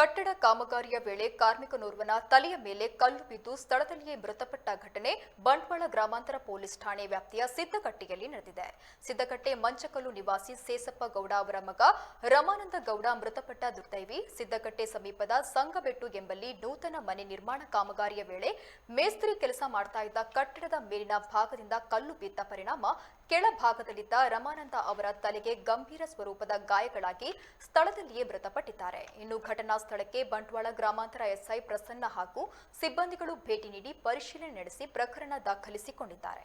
ಕಟ್ಟಡ ಕಾಮಗಾರಿಯ ವೇಳೆ ಕಾರ್ಮಿಕನೋರ್ವನ ತಲೆಯ ಮೇಲೆ ಕಲ್ಲು ಬಿದ್ದು ಸ್ಥಳದಲ್ಲಿಯೇ ಮೃತಪಟ್ಟ ಘಟನೆ ಬಂಟ್ವಾಳ ಗ್ರಾಮಾಂತರ ಪೊಲೀಸ್ ಠಾಣೆ ವ್ಯಾಪ್ತಿಯ ಸಿದ್ದಕಟ್ಟೆಯಲ್ಲಿ ನಡೆದಿದೆ. ಸಿದ್ದಕಟ್ಟೆ ಮಂಚಕಲ್ಲು ನಿವಾಸಿ ಸೇಸಪ್ಪ ಗೌಡ ಅವರ ಮಗ ರಮಾನಂದ ಗೌಡ ಮೃತಪಟ್ಟ ದುರ್ದೈವಿ. ಸಿದ್ದಕಟ್ಟೆ ಸಮೀಪದ ಸಂಗಬೆಟ್ಟು ಎಂಬಲ್ಲಿ ನೂತನ ಮನೆ ನಿರ್ಮಾಣ ಕಾಮಗಾರಿಯ ವೇಳೆ ಮೇಸ್ತ್ರಿ ಕೆಲಸ ಮಾಡ್ತಾ ಇದ್ದ ಕಟ್ಟಡದ ಮೇಲಿನ ಭಾಗದಿಂದ ಕಲ್ಲು ಬಿದ್ದ ಪರಿಣಾಮ ಕೆಳಭಾಗದಲ್ಲಿದ್ದ ರಮಾನಂದ ಅವರ ತಲೆಗೆ ಗಂಭೀರ ಸ್ವರೂಪದ ಗಾಯಗಳಾಗಿ ಸ್ಥಳದಲ್ಲಿಯೇ ಮೃತಪಟ್ಟಿದ್ದಾರೆ. ಇನ್ನು ಘಟನಾ ಸ್ಥಳಕ್ಕೆ ಬಂಟ್ವಾಳ ಗ್ರಾಮಾಂತರ ಎಸ್ಐ ಪ್ರಸನ್ನ ಹಾಗೂ ಸಿಬ್ಬಂದಿಗಳು ಭೇಟಿ ನೀಡಿ ಪರಿಶೀಲನೆ ನಡೆಸಿ ಪ್ರಕರಣ ದಾಖಲಿಸಿಕೊಂಡಿದ್ದಾರೆ.